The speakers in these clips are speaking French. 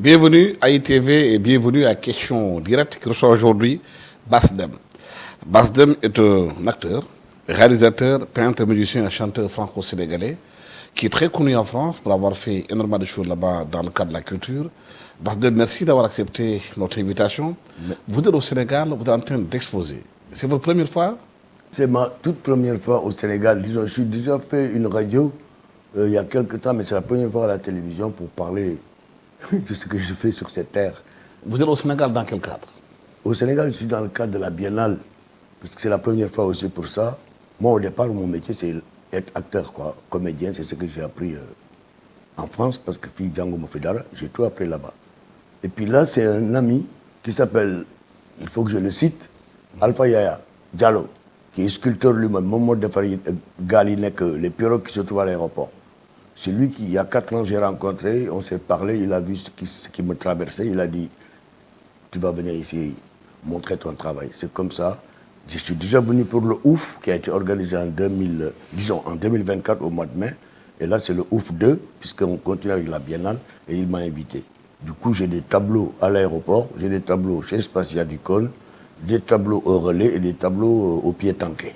Bienvenue à ITV et bienvenue à Question Directe qui reçoit aujourd'hui Basdem. Basdem est un acteur, réalisateur, peintre, musicien et chanteur franco-sénégalais qui est très connu en France pour avoir fait énormément de choses là-bas dans le cadre de la culture. Basdem, merci d'avoir accepté notre invitation. Vous êtes au Sénégal, vous êtes en train d'exposer. C'est votre première fois? C'est ma toute première fois au Sénégal. Disons, je suis déjà fait une radio il y a quelques temps, mais c'est la première fois à la télévision pour parler de ce que je fais sur cette terre. Vous êtes au Sénégal dans quel cadre? Au Sénégal, je suis dans le cadre de la Biennale, parce que c'est la première fois aussi pour ça. Moi, au départ, mon métier, c'est être acteur, quoi. Comédien, c'est ce que j'ai appris en France, parce que fille Django Mofedara, j'ai tout appris là-bas. Et puis là, c'est un ami qui s'appelle, il faut que je le cite, Alpha Yaya Diallo, qui est sculpteur lui-même, Momo Defari Galinek, les pirogues qui se trouvent à l'aéroport. C'est lui qui, il y a 4 ans, j'ai rencontré, on s'est parlé, il a vu ce qui me traversait, il a dit, tu vas venir ici montrer ton travail. C'est comme ça. Je suis déjà venu pour le OUF, qui a été organisé en 2024 au mois de mai. Et là, c'est le OUF 2, puisqu'on continue avec la Biennale, et il m'a invité. Du coup, j'ai des tableaux à l'aéroport, j'ai des tableaux chez Spacia du Cône, des tableaux au relais et des tableaux au pied tanké.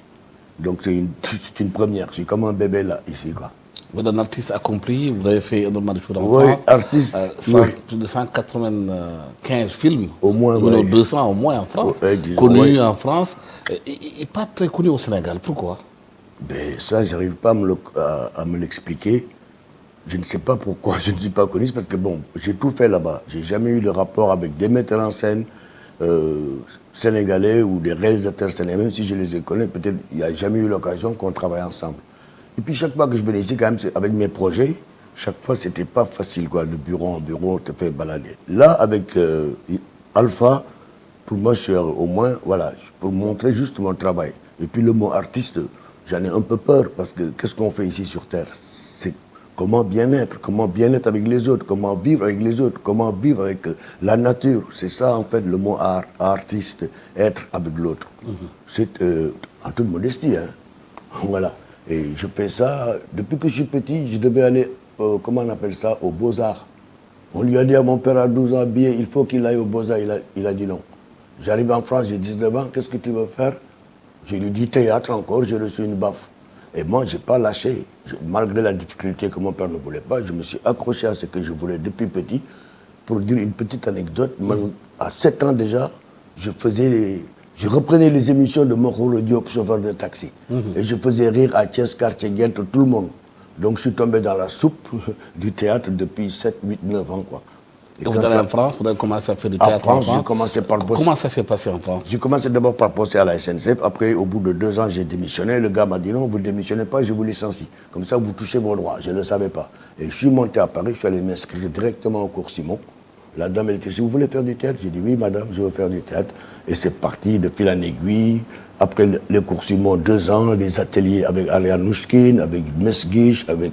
Donc, c'est une première. Je suis comme un bébé là, ici, quoi. Vous êtes un artiste accompli, vous avez fait énormément de choses en Oui, France. artiste. Plus de 195 films. Au moins, oui. Oui. 200 au moins en France. Connu en France. Et pas très connu au Sénégal. Pourquoi? Ben, ça, je n'arrive pas à me l'expliquer. Je ne sais pas pourquoi je ne suis pas connu. Parce que bon, j'ai tout fait là-bas. Je n'ai jamais eu de rapport avec des metteurs en scène sénégalais ou des réalisateurs sénégalais. Même si je les ai connus, peut-être il n'y a jamais eu l'occasion qu'on travaille ensemble. Et puis chaque fois que je venais ici, quand même, avec mes projets, chaque fois, c'était pas facile, quoi. De bureau en bureau, on te fait balader. Là, avec Alpha, pour moi, je suis au moins, voilà, pour montrer juste mon travail. Et puis le mot artiste, j'en ai un peu peur, parce que qu'est-ce qu'on fait ici sur Terre? C'est comment bien être avec les autres, comment vivre avec les autres, comment vivre avec la nature. C'est ça, en fait, le mot art, artiste, être avec l'autre. C'est en toute modestie, hein. Voilà. Et je fais ça, depuis que je suis petit, je devais aller, comment on appelle ça, aux Beaux-Arts. On lui a dit à mon père à 12 ans, bien, il faut qu'il aille aux Beaux-Arts. Il a dit non. J'arrive en France, j'ai 19 ans, qu'est-ce que tu veux faire? Je lui dis théâtre encore, j'ai reçu une baffe. Et moi, je n'ai pas lâché. Malgré la difficulté que mon père ne voulait pas, je me suis accroché à ce que je voulais depuis petit. Pour dire une petite anecdote, à 7 ans déjà, je reprenais les émissions de Mokolo Diop, chauffeur de taxi. Et je faisais rire à Thiès, quartier Ghent, tout le monde. Donc je suis tombé dans la soupe du théâtre depuis 7, 8, 9 ans, quoi. Et vous allez en France, vous avez commencé à faire du théâtre en France. J'ai commencé par bosser. Comment ça s'est passé en France? J'ai commencé d'abord par bosser à la SNCF. Après, au bout de 2 ans, j'ai démissionné. Le gars m'a dit non, vous ne démissionnez pas, je vous licencie. Comme ça, vous touchez vos droits. Je ne le savais pas. Et je suis monté à Paris, je suis allé m'inscrire directement au cours Simon. La dame, elle était, si vous voulez faire du théâtre, j'ai dit oui, madame, je veux faire du théâtre. Et c'est parti de fil en aiguille. Après les cours Simon, 2 ans, les ateliers avec Ariane Nouchkine, avec Mesguich, avec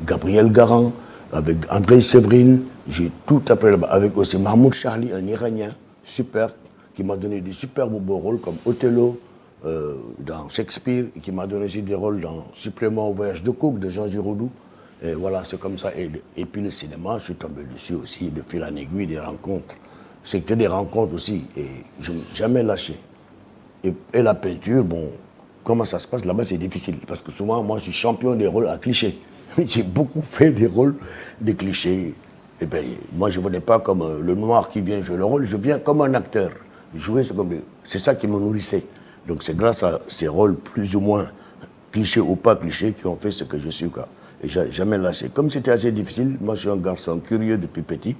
Gabriel Garand, avec André Séverine. J'ai tout appris là-bas. Avec aussi Mahmoud Charlie, un Iranien, super, qui m'a donné des superbes beaux rôles comme Othello dans Shakespeare, et qui m'a donné aussi des rôles dans Supplément au voyage de Cook de Jean Giraudoux. Et voilà, c'est comme ça. Et puis le cinéma, je suis tombé dessus aussi, de fil en aiguille, des rencontres. C'est que des rencontres aussi, et je n'ai jamais lâché. Et la peinture, bon, comment ça se passe là-bas, c'est difficile. Parce que souvent, moi, je suis champion des rôles à clichés. J'ai beaucoup fait des rôles de clichés. Et bien, moi, je ne venais pas comme le noir qui vient jouer le rôle, je viens comme un acteur. C'est ça qui me nourrissait. Donc c'est grâce à ces rôles plus ou moins clichés ou pas clichés qui ont fait ce que je suis, quoi. Et j'ai jamais lâché. Comme c'était assez difficile, moi je suis un garçon curieux depuis petit,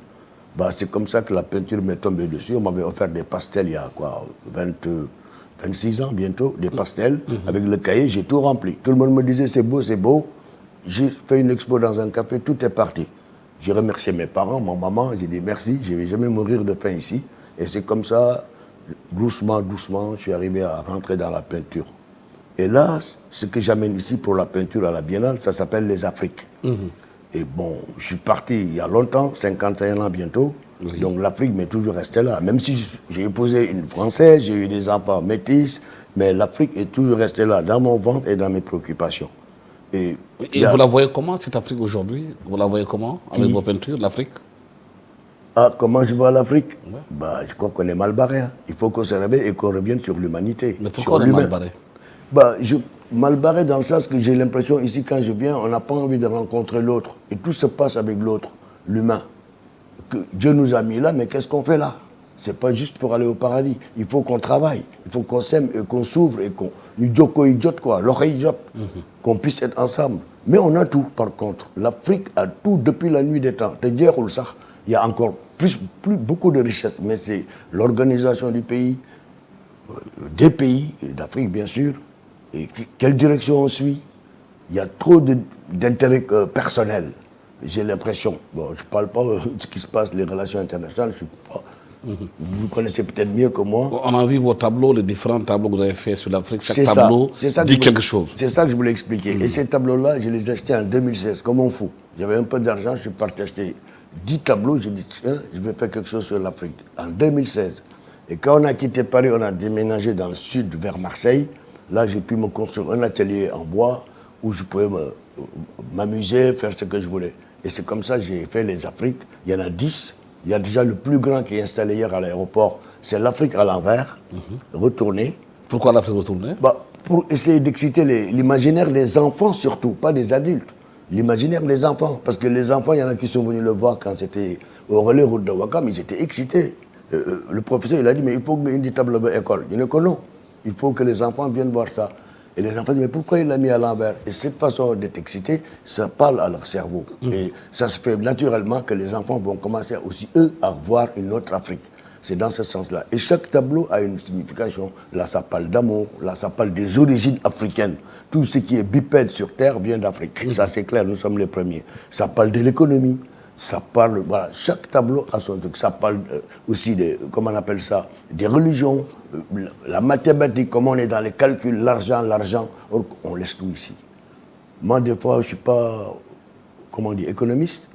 bah, c'est comme ça que la peinture m'est tombée dessus. On m'avait offert des pastels il y a quoi, 26 ans bientôt, des pastels. Avec le cahier, j'ai tout rempli. Tout le monde me disait c'est beau, c'est beau. J'ai fait une expo dans un café, tout est parti. J'ai remercié mes parents, ma maman, j'ai dit merci, je ne vais jamais mourir de faim ici. Et c'est comme ça, doucement, doucement, je suis arrivé à rentrer dans la peinture. Et là, ce que j'amène ici pour la peinture à la Biennale, ça s'appelle les Afriques. Et bon, je suis parti il y a longtemps, 51 ans bientôt. Oui. Donc l'Afrique m'est toujours restée là. Même si j'ai épousé une Française, j'ai eu des enfants métis, mais l'Afrique est toujours restée là, dans mon ventre et dans mes préoccupations. Et vous la voyez comment, cette Afrique aujourd'hui? Vous la voyez comment, avec vos peintures, l'Afrique? Ah, comment je vois l'Afrique? Bah, je crois qu'on est mal barré. Hein. Il faut qu'on se réveille et qu'on revienne sur l'humanité. Mais pourquoi on est mal barré? Bah, mal barré dans le sens que j'ai l'impression, ici, quand je viens, on n'a pas envie de rencontrer l'autre. Et tout se passe avec l'autre, l'humain. Que Dieu nous a mis là, mais qu'est-ce qu'on fait là? C'est pas juste pour aller au paradis. Il faut qu'on travaille. Il faut qu'on s'aime et qu'on s'ouvre et qu'on... Nous joko idiote, quoi. L'oreille idiote. Qu'on puisse être ensemble. Mais on a tout, par contre. L'Afrique a tout depuis la nuit des temps. Te dire ou ça, il y a encore beaucoup de richesses. Mais c'est l'organisation du pays, des pays, d'Afrique bien sûr. Et quelle direction on suit? Il y a trop d'intérêts personnels. J'ai l'impression. Bon, je ne parle pas de ce qui se passe, les relations internationales, je suis pas... Vous connaissez peut-être mieux que moi. On a vu vos tableaux, les différents tableaux que vous avez faits sur l'Afrique. Chaque tableau dit quelque chose. C'est ça que je voulais expliquer. Et ces tableaux-là, je les ai achetés en 2016, comme on fout. J'avais un peu d'argent, je suis parti acheter 10 tableaux. J'ai dit, tiens, je vais faire quelque chose sur l'Afrique. En 2016. Et quand on a quitté Paris, on a déménagé dans le sud, vers Marseille. Là, j'ai pu me construire un atelier en bois où je pouvais m'amuser, faire ce que je voulais. Et c'est comme ça que j'ai fait les Afriques. Il y en a 10. Il y a déjà le plus grand qui est installé hier à l'aéroport. C'est l'Afrique à l'envers, retournée. Pourquoi l'Afrique retournée? Bah, pour essayer d'exciter l'imaginaire des enfants surtout, pas des adultes. L'imaginaire des enfants. Parce que les enfants, il y en a qui sont venus le voir quand c'était au relais route de Ouakam, ils étaient excités. Le professeur, il a dit, mais il faut qu'il y ait une table de l'école. Il dit que non. Il faut que les enfants viennent voir ça. Et les enfants disent, mais pourquoi il l'a mis à l'envers? Et cette façon d'être excité, ça parle à leur cerveau. Et ça se fait naturellement que les enfants vont commencer aussi, eux, à voir une autre Afrique. C'est dans ce sens-là. Et chaque tableau a une signification. Là, ça parle d'amour. Là, ça parle des origines africaines. Tout ce qui est bipède sur Terre vient d'Afrique. Ça, c'est clair, nous sommes les premiers. Ça parle de l'économie. Ça parle, voilà, chaque tableau a son truc. Ça parle aussi de, comment on appelle ça, des religions, la mathématique, comment on est dans les calculs, l'argent, on laisse tout ici. Moi, des fois, je ne suis pas, comment on dit, économiste,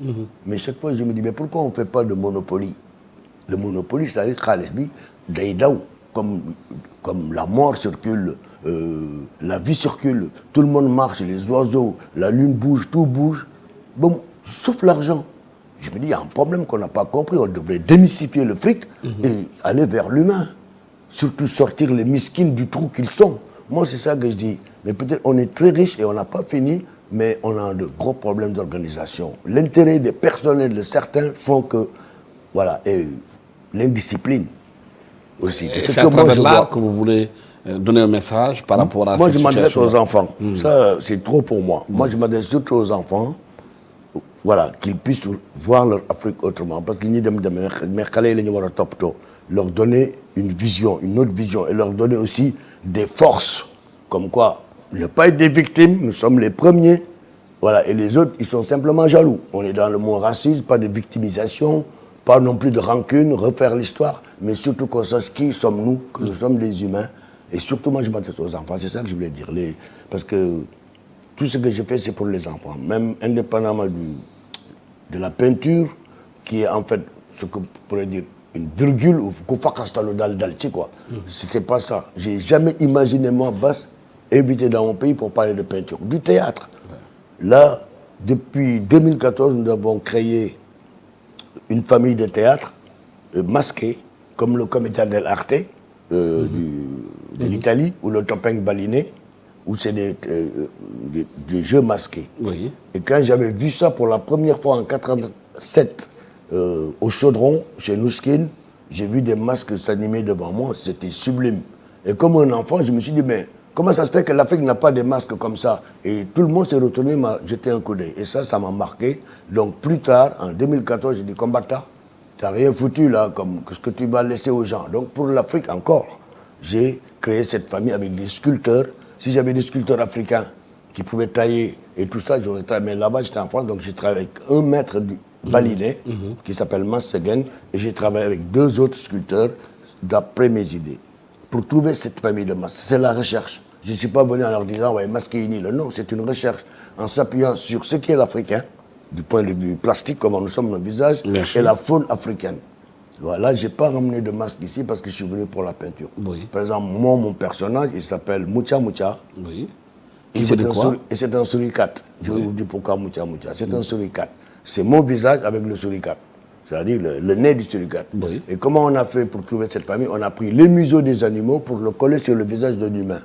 mais chaque fois, je me dis, mais pourquoi on ne fait pas de monopoly? Le monopoly, c'est-à-dire Khalesbi, Daïdaou, comme la mort circule, la vie circule, tout le monde marche, les oiseaux, la lune bouge, tout bouge, bon, sauf l'argent. Je me dis, il y a un problème qu'on n'a pas compris. On devrait démystifier le fric et aller vers l'humain. Surtout sortir les miskines du trou qu'ils sont. Moi, c'est ça que je dis. Mais peut-être on est très riche et on n'a pas fini, mais on a de gros problèmes d'organisation. L'intérêt des personnels de certains font que, voilà, et l'indiscipline aussi. C'est à travers là que vous voulez donner un message par rapport à moi, cette je m'adresse aux enfants. Ça, c'est trop pour moi. Moi, je m'adresse surtout aux enfants. Voilà, qu'ils puissent voir leur Afrique autrement. Parce qu'ils n'y leur donner une vision, une autre vision, et leur donner aussi des forces. Comme quoi, ne pas être des victimes, nous sommes les premiers. Voilà, et les autres, ils sont simplement jaloux. On est dans le mot racisme, pas de victimisation, pas non plus de rancune, refaire l'histoire, mais surtout qu'on sache qui sommes-nous, que nous sommes des humains. Et surtout, moi, je m'adresse aux enfants, c'est ça que je voulais dire. Parce que tout ce que je fais, c'est pour les enfants. Même indépendamment de la peinture, qui est en fait ce que pourrait dire une virgule ou quoi. C'était pas ça. J'ai jamais imaginé, moi, Bass, invité dans mon pays pour parler de peinture. Du théâtre. Là, depuis 2014, nous avons créé une famille de théâtre masquée, comme le Comité dell'Arte de l'Italie, ou le Topeng Baliné, où c'est des jeux masqués. Oui. Et quand j'avais vu ça pour la première fois en 1987, au Chaudron, chez Nouskine, j'ai vu des masques s'animer devant moi, c'était sublime. Et comme un enfant, je me suis dit, mais comment ça se fait que l'Afrique n'a pas de masques comme ça? Et tout le monde s'est retourné, m'a jeté un coup d'œil. Et ça m'a marqué. Donc plus tard, en 2014, j'ai dit, combattant, tu n'as rien foutu là, comme ce que tu vas laisser aux gens. Donc pour l'Afrique encore, j'ai créé cette famille avec des sculpteurs. Si j'avais des sculpteurs africains qui pouvaient tailler et tout ça, j'aurais travaillé. Mais là-bas, j'étais en France, donc j'ai travaillé avec un maître du Balinais qui s'appelle Mas Segen, et j'ai travaillé avec 2 autres sculpteurs d'après mes idées. Pour trouver cette famille de masques, c'est la recherche. Je ne suis pas venu en leur disant, ouais, masquer non, c'est une recherche en s'appuyant sur ce qui est l'Africain, du point de vue plastique, comment nous sommes nos visages, et la faune africaine. Voilà, je n'ai pas ramené de masque ici parce que je suis venu pour la peinture. Oui. Par exemple, moi, mon personnage, il s'appelle Moucha Moucha. Oui. Et c'est un suricate. Je vais vous dire pourquoi Moucha Moucha. C'est un suricate. C'est mon visage avec le suricate. c'est-à-dire le nez du surrogate. Oui. Et comment on a fait pour trouver cette famille? On a pris les museaux des animaux pour le coller sur le visage d'un humain.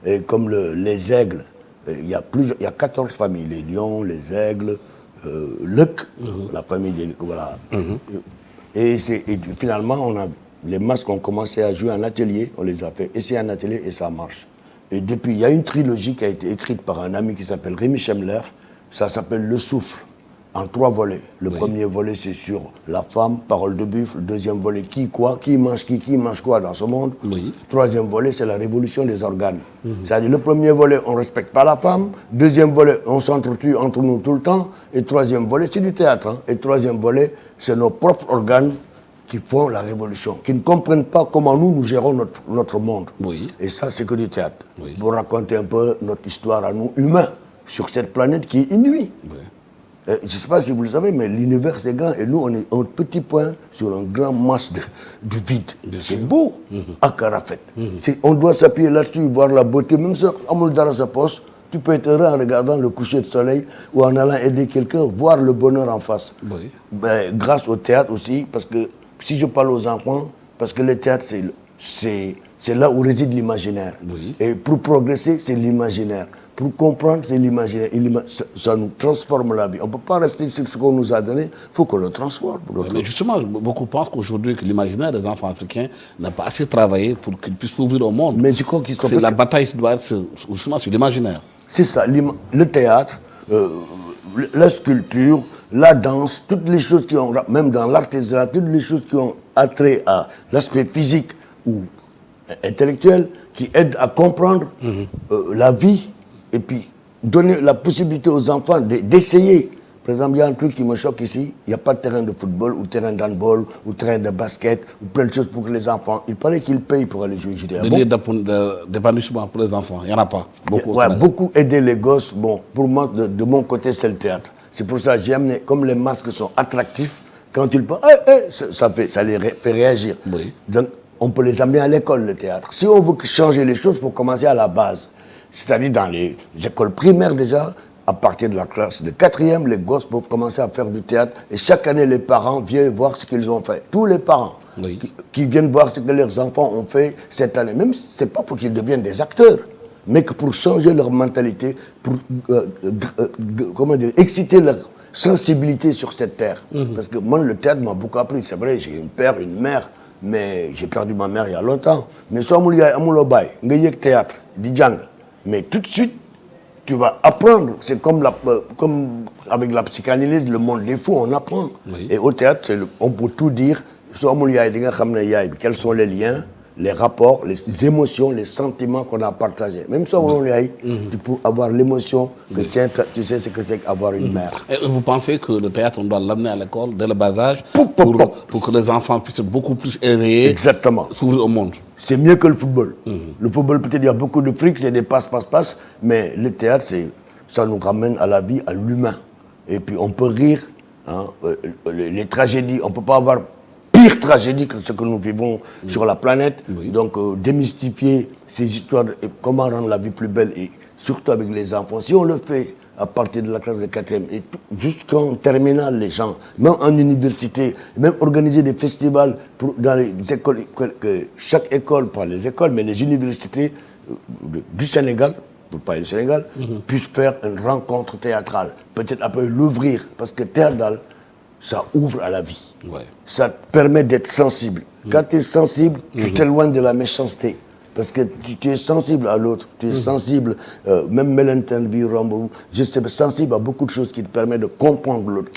Et comme les aigles, il y a 14 familles, les lions, les aigles, l'œuk, la famille des... Voilà. Et finalement, les masques ont commencé à jouer en atelier, on les a fait essayer en atelier et ça marche. Et depuis, il y a une trilogie qui a été écrite par un ami qui s'appelle Rémi Schemler, ça s'appelle Le Souffle, en 3 volets. Le premier volet, c'est sur la femme, parole de buffle. Le deuxième volet, qui mange quoi dans ce monde. Troisième volet, c'est la révolution des organes. C'est-à-dire, le premier volet, on ne respecte pas la femme. Deuxième volet, on s'entretue entre nous tout le temps. Et troisième volet, c'est du théâtre. Hein. Et troisième volet, c'est nos propres organes qui font la révolution, qui ne comprennent pas comment nous gérons notre monde. Et ça, c'est que du théâtre. Pour raconter un peu notre histoire à nous, humains, sur cette planète qui est inouïe. Je ne sais pas si vous le savez, mais l'univers c'est grand et nous on est un petit point sur un grand masse du vide. C'est beau, à Carafet. On doit s'appuyer là-dessus, voir la beauté. Même si Amoul Dara sa poste, tu peux être heureux en regardant le coucher de soleil ou en allant aider quelqu'un, voir le bonheur en face. Ben, grâce au théâtre aussi, parce que si je parle aux enfants, parce que le théâtre c'est là où réside l'imaginaire. Et pour progresser, c'est l'imaginaire. Pour comprendre, c'est l'imaginaire. Ça nous transforme la vie. On ne peut pas rester sur ce qu'on nous a donné, il faut qu'on le transforme. Mais justement, beaucoup pensent qu'aujourd'hui, que l'imaginaire des enfants africains n'a pas assez travaillé pour qu'ils puissent s'ouvrir au monde. Mais je crois qu'ils sont... C'est la bataille qui doit être justement sur l'imaginaire. C'est ça, le théâtre, la sculpture, la danse, toutes les choses qui ont, même dans l'artisanat, toutes les choses qui ont attrait à l'aspect physique ou intellectuel, qui aident à comprendre la vie, et puis donner la possibilité aux enfants d'essayer. Par exemple, il y a un truc qui me choque ici, il n'y a pas de terrain de football, ou terrain d'handball, ou terrain de basket, ou plein de choses pour les enfants. Il paraît qu'ils payent pour aller jouer. Des lieux d'épanouissement pour les enfants, il n'y en a pas. Beaucoup aider les gosses. Bon, pour moi, de mon côté, c'est le théâtre. C'est pour ça que j'ai amené, comme les masques sont attractifs, quand tu le parles, ça les fait réagir. Donc, on peut les amener à l'école, le théâtre. Si on veut changer les choses, il faut commencer à la base. C'est-à-dire dans les écoles primaires déjà, à partir de la classe de 4e, les gosses peuvent commencer à faire du théâtre. Et chaque année, les parents viennent voir ce qu'ils ont fait. Tous les parents qui viennent voir ce que leurs enfants ont fait cette année. Même, ce n'est pas pour qu'ils deviennent des acteurs, mais que pour changer leur mentalité, pour exciter leur sensibilité sur cette terre. Parce que moi, le théâtre m'a beaucoup appris. C'est vrai, j'ai un père, une mère, mais j'ai perdu ma mère il y a longtemps. Mais si on a un théâtre, mais tout de suite, tu vas apprendre. C'est comme avec la psychanalyse, le monde des fous, on apprend. Et au théâtre, on peut tout dire. Quels sont les liens, les rapports, les émotions, les sentiments qu'on a partagés. Même si tu peux avoir l'émotion que tu sais ce que c'est qu'avoir une mère. Et vous pensez que le théâtre, on doit l'amener à l'école dès le bas âge pour que les enfants puissent beaucoup plus éveillés, s'ouvrir au monde? C'est mieux que le football. Le football, peut-être, il y a beaucoup de fric, il y a des passes, mais le théâtre, ça nous ramène à la vie, à l'humain. Et puis, on peut rire, hein, les tragédies, on ne peut pas avoir pire tragédie que ce que nous vivons sur la planète. Donc, démystifier ces histoires, et comment rendre la vie plus belle, et surtout avec les enfants. Si on le fait à partir de la classe de 4e, et jusqu'en terminale, les gens, même en université, même organiser des festivals dans les écoles, que chaque école, pas les écoles, mais les universités du Sénégal, pour parler du Sénégal, puissent faire une rencontre théâtrale. Peut-être après l'ouvrir, parce que théâtral, ça ouvre à la vie. Ça te permet d'être sensible. Quand tu es sensible, tu t'éloignes de la méchanceté. Parce que tu es sensible à l'autre, tu es sensible, même Melentin, je suis sensible à beaucoup de choses qui te permettent de comprendre l'autre.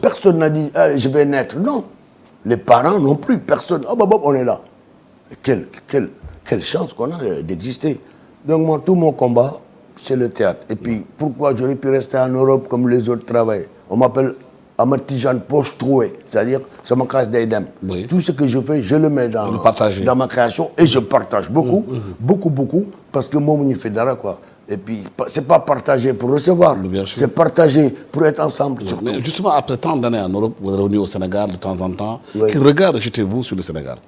Personne n'a dit, allez, je vais naître. Non. Les parents non plus, personne. On est là. Quelle chance qu'on a d'exister. Donc moi, tout mon combat, c'est le théâtre. Et puis, pourquoi j'aurais pu rester en Europe comme les autres travaillent? On m'appelle Amatijan Poche Troué, c'est-à-dire, ça me casse des dents. Tout ce que je fais, je le mets dans ma création et je partage beaucoup, beaucoup, parce que moi, je fais d'ara, quoi. Et puis, c'est pas partager pour recevoir, c'est partager pour être ensemble. Mais justement, après tant d'années en Europe, vous êtes revenu au Sénégal de temps en temps. Quel regard jetez-vous sur le Sénégal?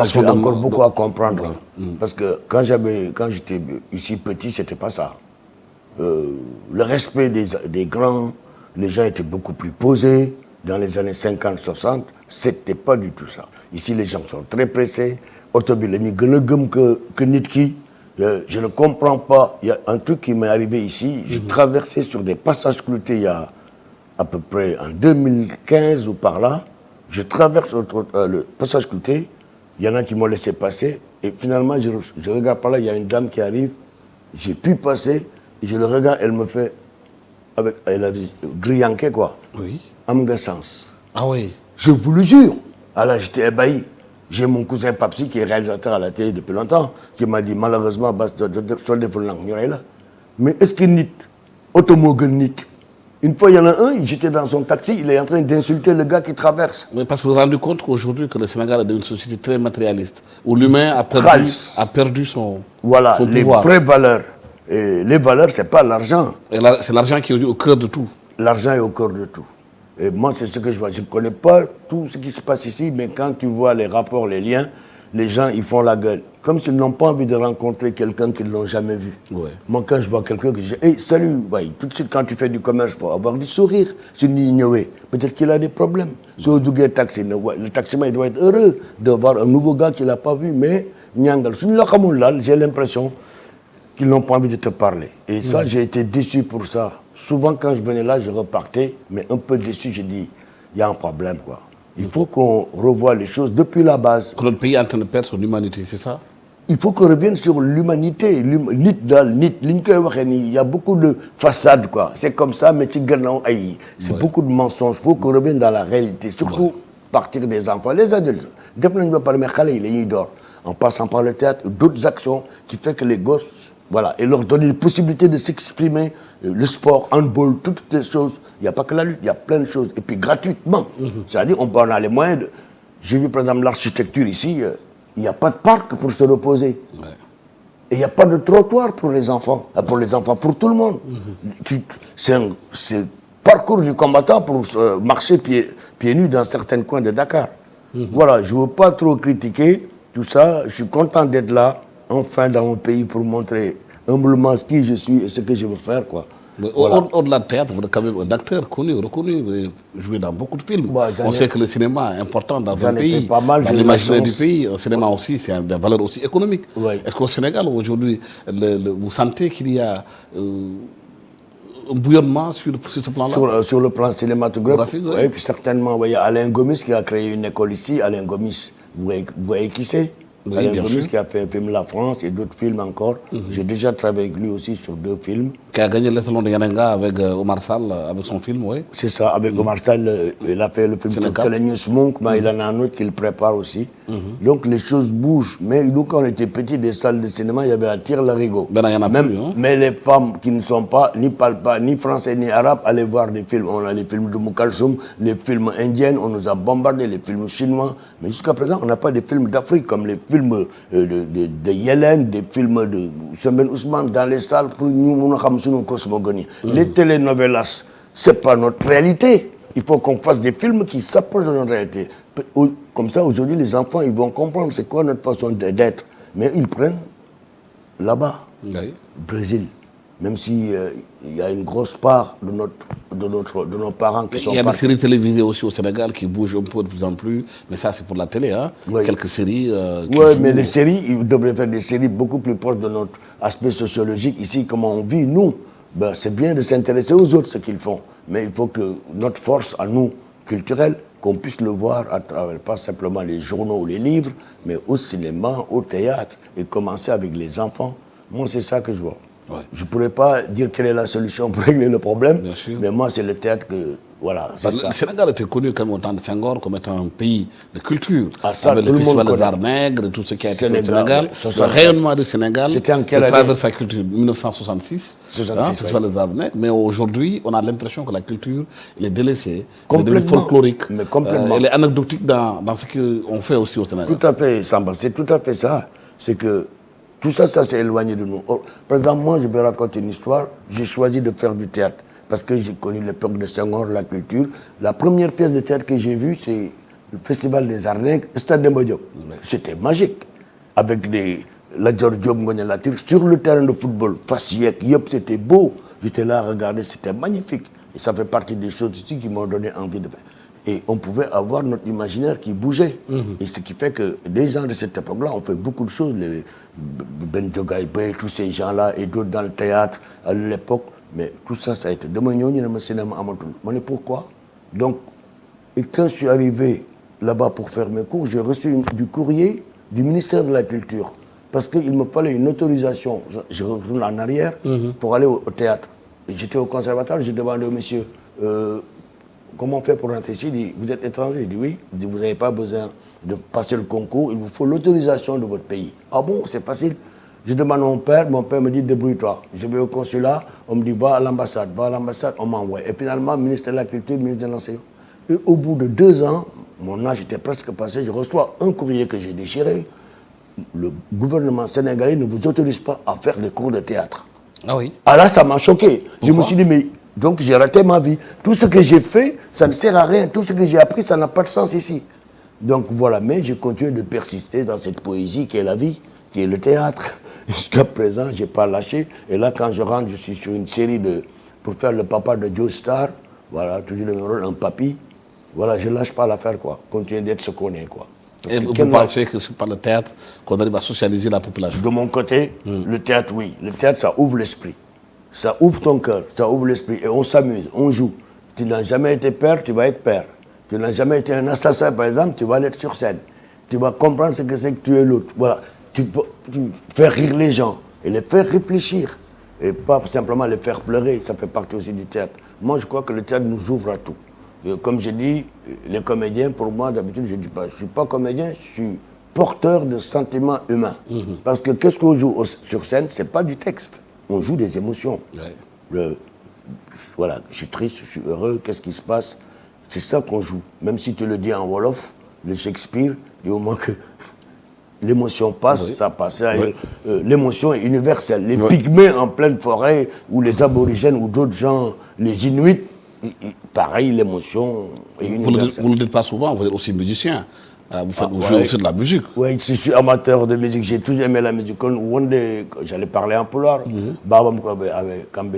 J'ai encore beaucoup à comprendre. Parce que quand j'étais ici petit, c'était pas ça. Le respect des grands, Les gens étaient beaucoup plus posés. Dans les années 50-60, c'était pas du tout ça. Ici, les gens sont très pressés. Automobile, que Nitki. Je ne comprends pas. Il y a un truc qui m'est arrivé ici. Je traversais sur des passages cloutés il y a à peu près en 2015 ou par là. Je traverse le passage clouté. Il y en a qui m'ont laissé passer. Et finalement, je regarde par là, il y a une dame qui arrive. J'ai pu passer. Et je le regarde, elle me fait, elle a dit, grillanqué quoi. Oui. Amgassens. Ah oui. Je vous le jure. Alors j'étais ébahi. J'ai mon cousin Papsi, qui est réalisateur à la télé depuis longtemps, qui m'a dit, malheureusement, mais est-ce qu'il nit Automogen nit. Une fois, il y en a un, j'étais dans son taxi, il est en train d'insulter le gars qui traverse. Mais parce que vous vous rendez compte qu'aujourd'hui, que le Sénégal est une société très matérialiste, où l'humain a perdu son Voilà, son les pouvoir. vraies valeurs. Et les valeurs, c'est pas l'argent. Et c'est l'argent qui est au cœur de tout. L'argent est au cœur de tout. Et moi, c'est ce que je vois. Je ne connais pas tout ce qui se passe ici, mais quand tu vois les rapports, les liens, les gens, ils font la gueule. Comme s'ils n'ont pas envie de rencontrer quelqu'un qu'ils n'ont jamais vu. Ouais. Moi, quand je vois quelqu'un que je dis, hey, salut, ouais, tout de suite, quand tu fais du commerce, il faut avoir du sourire. Tu dis, ignorer. Peut-être qu'il a des problèmes. Sur le taxi, le taximan, il doit être heureux de voir un nouveau gars qu'il n'a pas vu, mais j'ai l'impression qu'ils n'ont pas envie de te parler. Et ça, j'ai été déçu pour ça. Souvent, quand je venais là, je repartais, mais un peu déçu, j'ai dit, il y a un problème, quoi. Il faut qu'on revoie les choses depuis la base. Que notre pays est en train de perdre son humanité, c'est ça? Il faut qu'on revienne sur l'humanité. Il y a beaucoup de façades, quoi. C'est comme ça, mais c'est beaucoup de mensonges. Il faut qu'on revienne dans la réalité, surtout partir des enfants. Les adultes, en passant par le théâtre, d'autres actions qui font que les gosses, voilà, et leur donner la possibilité de s'exprimer, le sport, handball, toutes ces choses. Il n'y a pas que la lutte, il y a plein de choses. Et puis gratuitement. C'est-à-dire, on a les moyens de... J'ai vu par exemple l'architecture ici, il n'y a pas de parc pour se reposer. Ouais. Et il n'y a pas de trottoir pour les enfants, pour tout le monde. C'est un parcours du combattant pour marcher pieds nus dans certains coins de Dakar. Voilà, je ne veux pas trop critiquer tout ça. Je suis content d'être là, enfin dans mon pays, pour montrer humblement qui je suis et ce que je veux faire, quoi. Voilà. Au-delà de théâtre, vous êtes quand même un acteur connu, reconnu, vous avez joué dans beaucoup de films. On sait que le cinéma est important dans un pays, dans l'imaginaire du pays. Le cinéma aussi, c'est des valeurs aussi économiques. Ouais. Est-ce qu'au Sénégal, aujourd'hui, vous sentez qu'il y a un bouillonnement sur ce plan-là? Sur le plan cinématographique, oui. Puis certainement, il y a Alain Gomis qui a créé une école ici. Alain Gomis, vous voyez qui c'est? Oui, Alain Gomis qui a fait un film La France et d'autres films encore. J'ai déjà travaillé avec lui aussi sur 2 films. Qui a gagné le salon de Yanenga avec Omar Sall, avec son film, oui. C'est ça, avec Omar Sall, il a fait le film sur Telenius Monk, mais il en a un autre qu'il prépare aussi. Donc les choses bougent. Mais nous, quand on était petits, des salles de cinéma, il y avait à Tire-Larigot. Ben, il y en a plus, hein. Mais les femmes qui ne sont pas, ni parlent pas, ni français, ni arabe, allaient voir des films. On a les films de Moukalsoum, les films indiens, on nous a bombardé, les films chinois. Mais jusqu'à présent, on n'a pas des films d'Afrique, comme les films de Yellen, des films de Sembène Ousmane dans les salles pour nous, nos cosmogonie. Les telenovelas, c'est pas notre réalité. Il faut qu'on fasse des films qui s'approchent de notre réalité. Comme ça, aujourd'hui, les enfants, ils vont comprendre c'est quoi notre façon d'être. Mais ils prennent là-bas, Brésil. Même s'il y a une grosse part de nos parents qui sont... Il y a des séries télévisées aussi au Sénégal qui bougent un peu de plus en plus, mais ça c'est pour la télé, hein. Oui. Quelques séries... oui, mais les séries, ils devraient faire des séries beaucoup plus proches de notre aspect sociologique. Ici, comment on vit, nous, ben, c'est bien de s'intéresser aux autres, ce qu'ils font. Mais il faut que notre force à nous, culturelle, qu'on puisse le voir à travers pas simplement les journaux ou les livres, mais au cinéma, au théâtre, et commencer avec les enfants. Moi, c'est ça que je vois. Ouais. Je ne pourrais pas dire quelle est la solution pour régler le problème, mais moi, c'est le théâtre que... Voilà, c'est ça. Le Sénégal était connu comme au temps de Senghor comme étant un pays de culture. Ah, ça, avec le festival des arts nègres, tout ce qui a été fait au Sénégal. Le rayonnement du Sénégal, c'était en quelle à année? travers sa culture, 1966, le festival des arts nègres. Mais aujourd'hui, on a l'impression que la culture, elle est délaissée, elle est devenue folklorique, mais complètement. Elle est anecdotique dans ce qu'on fait aussi au Sénégal. Tout à fait, Samba, c'est tout à fait ça. C'est que tout ça, ça s'est éloigné de nous. Par exemple, moi, je vais raconter une histoire. J'ai choisi de faire du théâtre parce que j'ai connu l'époque de Senghor, la culture. La première pièce de théâtre que j'ai vue, c'est le Festival des Arts Nègres, Stade Demba Diop. C'était magique. Avec la Dior Diop, sur le terrain de football, Fassiek, Yop, c'était beau. J'étais là à regarder, c'était magnifique. Et ça fait partie des choses ici qui m'ont donné envie de faire. Et on pouvait avoir notre imaginaire qui bougeait. Et ce qui fait que des gens de cette époque-là ont fait beaucoup de choses. Les Ben Jogaïbe, tous ces gens-là, et d'autres dans le théâtre à l'époque. Mais tout ça, ça a été. Demain, nous avons un cinéma à Montréal. Mais pourquoi? Donc, et quand je suis arrivé là-bas pour faire mes cours, j'ai reçu du courrier du ministère de la Culture. Parce qu'il me fallait une autorisation. Je retourne en arrière pour aller au théâtre. Et j'étais au conservatoire, j'ai demandé au monsieur, comment on fait pour rentrer ici? Il dit, vous êtes étranger? Je dis oui. Il dit, vous n'avez pas besoin de passer le concours, il vous faut l'autorisation de votre pays. Ah bon, c'est facile. Je demande à mon père me dit, débrouille-toi. Je vais au consulat, on me dit, va à l'ambassade, on m'envoie. Et finalement, ministre de la Culture, ministre de l'Enseignement. Et au bout de 2 ans, mon âge était presque passé, je reçois un courrier que j'ai déchiré. Le gouvernement sénégalais ne vous autorise pas à faire des cours de théâtre. Ah oui. Ah là, ça m'a choqué. Pourquoi? Je me suis dit, mais donc j'ai raté ma vie. Tout ce que j'ai fait, ça ne sert à rien. Tout ce que j'ai appris, ça n'a pas de sens ici. Donc voilà, mais j'ai continué de persister dans cette poésie qui est la vie, qui est le théâtre. Jusqu'à présent, je n'ai pas lâché. Et là, quand je rentre, je suis sur une série pour faire le papa de Joe Star. Voilà, toujours le même rôle, un papy. Voilà, je ne lâche pas l'affaire, quoi. Continuer d'être ce qu'on est, quoi. Et vous pensez que c'est par le théâtre qu'on arrive à socialiser la population? De mon côté, le théâtre, oui. Le théâtre, ça ouvre l'esprit. Ça ouvre ton cœur, ça ouvre l'esprit. Et on s'amuse, on joue. Tu n'as jamais été père, tu vas être père. Tu n'as jamais été un assassin, par exemple, tu vas l'être sur scène. Tu vas comprendre ce que c'est que tu es l'autre. Voilà. Tu faire rire les gens et les faire réfléchir. Et pas simplement les faire pleurer. Ça fait partie aussi du théâtre. Moi, je crois que le théâtre nous ouvre à tout. Comme je dis, les comédiens, pour moi, d'habitude, je ne dis pas, je ne suis pas comédien, je suis porteur de sentiments humains. Parce que qu'est-ce qu'on joue sur scène? Ce n'est pas du texte. On joue des émotions. Ouais. Voilà, je suis triste, je suis heureux, qu'est-ce qui se passe? C'est ça qu'on joue. Même si tu le dis en Wolof, le Shakespeare, du moment que l'émotion passe, ça passe. L'émotion est universelle. Les pygmées en pleine forêt, ou les aborigènes, ou d'autres gens, les Inuits, pareil, l'émotion est universelle. Vous ne le dites pas souvent, vous êtes aussi musicien. Vous jouez aussi de la musique. Oui, je suis amateur de musique, j'ai toujours aimé la musique. Quand j'allais parler en pulaar,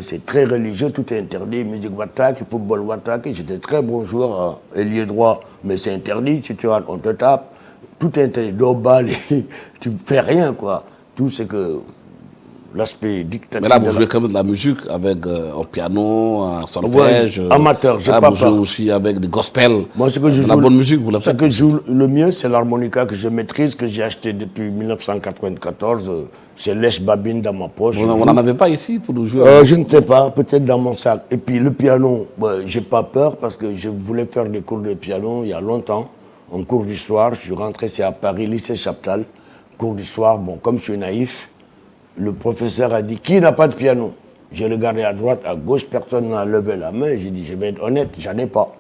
c'est très religieux, tout est interdit. Musique wataki, football wataki, j'étais très bon joueur, ailier droit, mais c'est interdit. Si tu rentres, on te tape. Tout est interdit, dos balle, tu ne fais rien, quoi. Tout c'est que l'aspect dictatorial. Mais là, vous jouez quand même de la musique avec un piano, un solfège. Ouais, amateur, j'ai pas peur. Vous jouez aussi avec des gospels. Moi, ce que je de joue, la bonne musique, vous la faites. Ce que je joue le mieux, c'est l'harmonica que je maîtrise, que j'ai acheté depuis 1994. C'est lèche-babine dans ma poche. Vous n'en avez pas ici pour nous jouer? Je ne sais pas, peut-être dans mon sac. Et puis le piano, j'ai pas peur parce que je voulais faire des cours de piano il y a longtemps. En cours du soir, je suis rentré, c'est à Paris, lycée Chaptal. Cours du soir, bon, comme je suis naïf, le professeur a dit, qui n'a pas de piano? J'ai regardé à droite, à gauche, personne n'a levé la main. J'ai dit, je vais être honnête, j'en ai pas.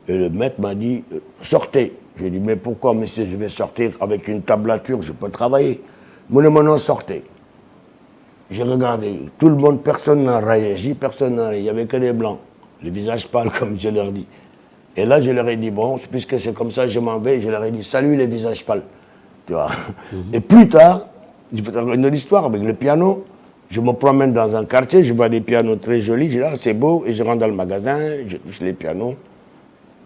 Et le maître m'a dit, sortez. J'ai dit, mais pourquoi, monsieur, je vais sortir avec une tablature, je peux travailler. Mon non, sortez. J'ai regardé, tout le monde, personne n'a réagi, personne n'a réagi. Il n'y avait que des blancs. Le visage pâle, comme je leur dis. Et là, je leur ai dit, bon, puisque c'est comme ça, je m'en vais. Je leur ai dit, salut les visages pâles. Tu vois. Et plus tard, je vais te raconter une histoire avec le piano. Je me promène dans un quartier, je vois des pianos très jolis. Je dis, ah, c'est beau. Et je rentre dans le magasin, je touche les pianos.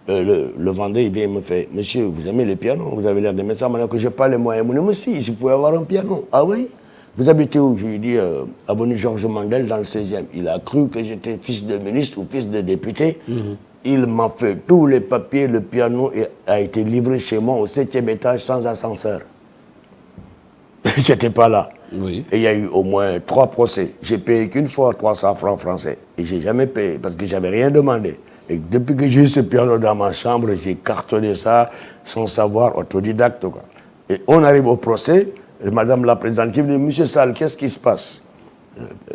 Le vendeur, il vient et me fait, monsieur, vous aimez les pianos? Vous avez l'air d'aimer ça. Maintenant que je n'ai pas les moyens. Mais si, si vous pouvez avoir un piano. Ah oui? Vous habitez où? Je lui ai dit, avenue Georges Mandel, dans le 16e. Il a cru que j'étais fils de ministre ou fils de député. Il m'a fait tous les papiers, le piano a été livré chez moi au 7e étage sans ascenseur. J'étais pas là. Oui. Et il y a eu au moins 3 procès. J'ai payé qu'une fois 300 francs français. Et j'ai jamais payé parce que j'avais rien demandé. Et depuis que j'ai eu ce piano dans ma chambre, j'ai cartonné ça sans savoir, autodidacte, quoi. Et on arrive au procès, et madame la présidente qui me dit, monsieur Sall, qu'est-ce qui se passe?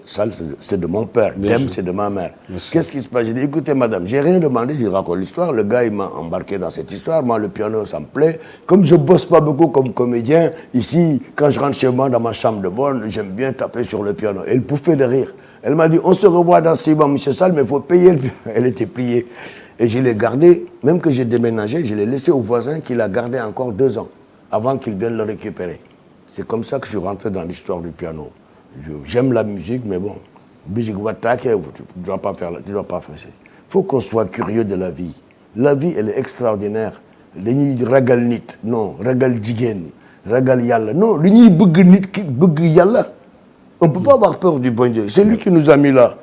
Sall, c'est de mon père, Thème, c'est de ma mère. Qu'est-ce qui se passe? J'ai dit, écoutez madame, j'ai rien demandé, je raconte l'histoire. Le gars, il m'a embarqué dans cette histoire. Moi, le piano, ça me plaît. Comme je bosse pas beaucoup comme comédien, ici, quand je rentre chez moi dans ma chambre de bonne, j'aime bien taper sur le piano. Elle pouffait de rire. Elle m'a dit, on se revoit dans 6 mois, monsieur Sall, mais il faut payer le piano. Elle était pliée. Et je l'ai gardé, même que j'ai déménagé, je l'ai laissé au voisin qui l'a gardé encore 2 ans, avant qu'il vienne le récupérer. C'est comme ça que je suis rentré dans l'histoire du piano. J'aime la musique, mais bon, Tu ne dois pas faire ça. Il faut qu'on soit curieux de la vie. La vie, elle est extraordinaire. Dañuy ragal nit, non, ragal jigéen, ragal yalla. Non, dañuy bëgg nit ki bëgg yalla. On ne peut pas avoir peur du bon Dieu. C'est lui qui nous a mis là.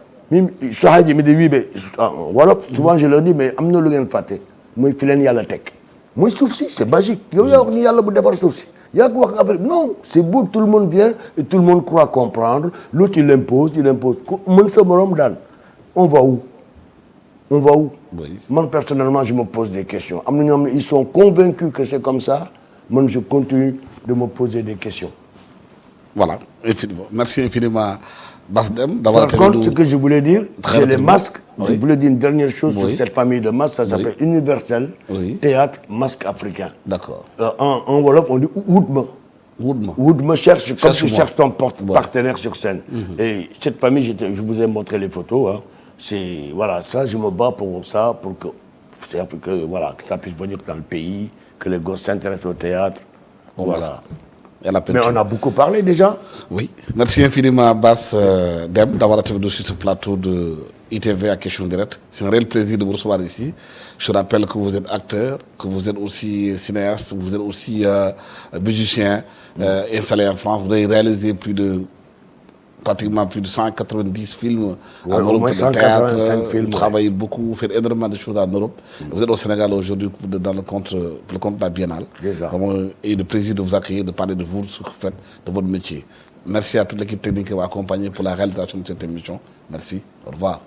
Voilà, souvent je leur dis, mais amna lu ngeen faté. Moy fi len yalla tek. Moy suuf si, c'est magique. Yow yaa wax ni yalla bu defar suuf si. Yaa ko wax affaire. Non, c'est beau, tout le monde vient et tout le monde croit comprendre. L'autre il impose. Mën sa morom daan. On va où? Oui. Moi, personnellement, je me pose des questions. Ils sont convaincus que c'est comme ça. Moi, je continue de me poser des questions. Voilà, infiniment. Merci infiniment, Basdem, d'avoir été Par contre, ce que je voulais dire, c'est les masques. Oui. Je voulais dire une dernière chose sur cette famille de masques. Ça s'appelle Universel Théâtre Masque Africain. D'accord. En Wolof, on dit Woodma cherche, comme tu cherches ton partenaire sur scène. Et cette famille, je vous ai montré les photos. Hein. C'est, voilà, ça, je me bats pour ça, pour que ça puisse venir dans le pays, que les gosses s'intéressent au théâtre. Voilà. Mais on a beaucoup parlé déjà. Oui. Merci infiniment, Bass Dem, d'avoir été venu sur ce plateau de ITV à Question Directe. C'est un réel plaisir de vous recevoir ici. Je rappelle que vous êtes acteur, que vous êtes aussi cinéaste, vous êtes aussi musicien installé en France. Vous avez réalisé pratiquement plus de 190 films en Europe de théâtre. Vous travaillez beaucoup, vous faites énormément de choses en Europe. Vous êtes au Sénégal aujourd'hui pour le compte de la Biennale. Et le plaisir de vous accueillir, de parler de vous, de ce que vous faites, de votre métier. Merci à toute l'équipe technique qui m'a accompagné pour la réalisation de cette émission. Merci. Au revoir.